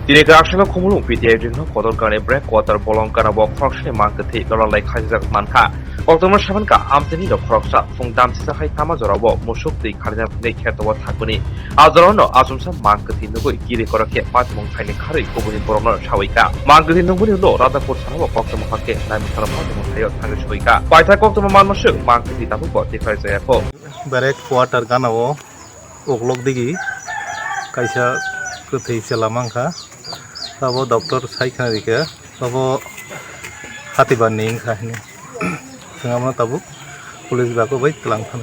Dini Grashima Kumulu PTA Kodorkane Break Water Bolongana Walk Function Market Doralai Kaiser Manka. October 7ka Amtani of Croksa from Damsa Tamazora Walk Mushuk the Cardinal Nakato Takuni. Azorono Azumsa Market in the way Giri Korake Patmon Kine Kari Kubuni Borono Shawika. Market in the window rather put some of Octomake Namitano Tayoshwika. Paita Octomamashu Market in Tabu Tifa Airport. Break Water Ganao Oklok Digi Kaisa Kuthi Salamangka. Tabo Doctor Saikharika, Tabo Hatibaning Kahini. Sangama Tabu, Police Bako by Klankhan.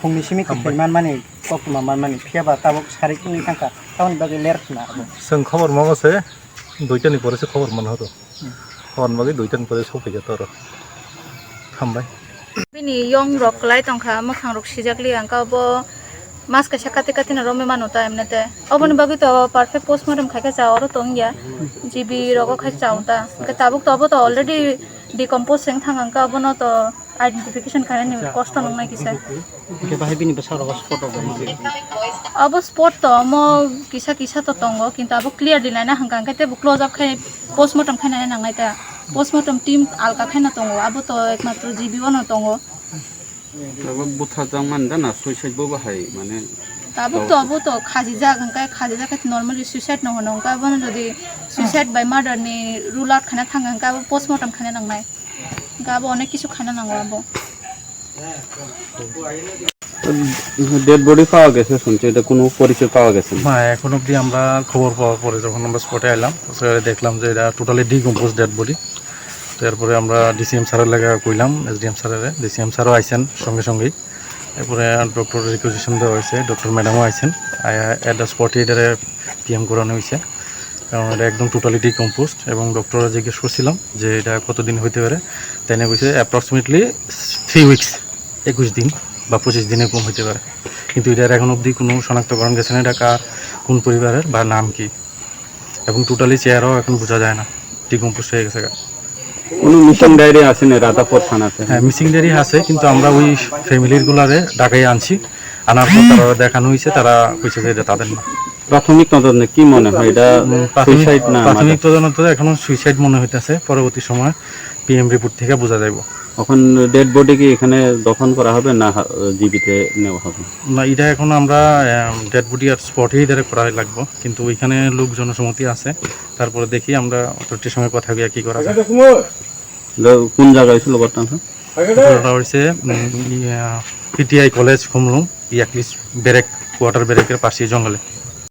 Fungisimi Kaman Money, Kokuma Money, Piaba Tabuk Sarikuni Tanka, Town Bagi Lertna. Some cover Mama say, Dutan Poris cover Manhato. On Magi Dutan Poris Hopigatoro. Come by. Bini young rock light on Kamakang Rock Shijakli and Kabo. Maska Shakatina Romano time nete. Open Bagito, perfect postmortem Kakasa or Tongia, GB Rogokachauta. Katabuk Tobot already decomposing Tangan Carbonato identification kind of cost on like you said. If I have been a sort of a spot of the movie. Abo sport Tomo Kisa Kisa Tongo, Kintabu clear the line and get a close up postmortem kind of like that. Postmortem team Alka Kanatongo, Abuto, Ekmato GB1 Tongo. Suicide Boba Hay, Mane. Abuto, Kazizak and Kazizak normally suicide no one on the suicide by murder ni rule out Kanatang and Gabo postmortem Kananang. Gabo Nekisu Kananang. Dead body পাওয়া গেছে শুনছি এটা কোনো পরিচয় পাওয়া গেছে না এখন অবধি আমরা খবর পাওয়ার পরে যখন আমরা স্পটে এলাম তারপরে দেখলাম যে এটা টোটালি ডিকম্পোজ ডেড বডি তারপরে আমরা ডিসিএম স্যারের লাগা কইলাম এসডিএম স্যারের ডিসিএম স্যারও আইছেন সঙ্গে সঙ্গেই এরপরে ডক্টর রিকুইজিশন দেওয়া হয়েছে ডক্টর ম্যাডামও আইছেন এট দ্য স্পটে এটারে পিএম করানো হয়েছে কারণ এটা একদম টোটালি ডিকম্পোজ এবং ডক্টররা জিজ্ঞেস করছিলাম যে এটা কতদিন হইতে পারে তাই না কইছে অ্যাপ্রক্সিমেটলি 3 উইকস 21 দিন বা 25 দিনের কম হইতে পারে কিন্তু এটার এখন অবধি কোনো শনাক্তকরণ গেছে না এটা কার কোন পরিবারের বা নাম কি এবং টোটালি চেহারাও এখন বোঝা যায় না ডিকম্পোজ হয়ে গেছে কোনো মিসিং ডায়েরি আছে না রাতাপুর থানাতে হ্যাঁ মিসিং ডায়েরি আছে কিন্তু আমরা ওই ফ্যামিলির গুলারে ঢাকায় আনছি আনার পর তারা দেখানো হয়েছে তারা কইছে যে এটা তাদের না প্রাথমিক তদন্তে কি মনে হয় এটা সুইসাইড না প্রাথমিক তদন্তে এখনো সুইসাইড মনে হইতাছে পরবর্তী সময় পিএম রিপোর্ট থেকে বোঝা যাবে এখন ডেড বডি কি এখানে দফন করা হবে না জীবিতে নেওয়া হবে না এটা এখন আমরা ডেড বডি আর স্পটেই ডাইরেক্ট করা লাগবে কিন্তু ওইখানে লোক জনসম্মতি আছে তারপরে দেখি আমরা অথরিটির সঙ্গে কথা বলে কি করা যায় কোন জায়গায় ছিল ঘটনাটা ঘটনাটা হইছে পিটিআই কলেজ খুমলুং ইয়াকলিস ব্রেক কোয়ার্টার ব্রেকের পাশে জঙ্গলে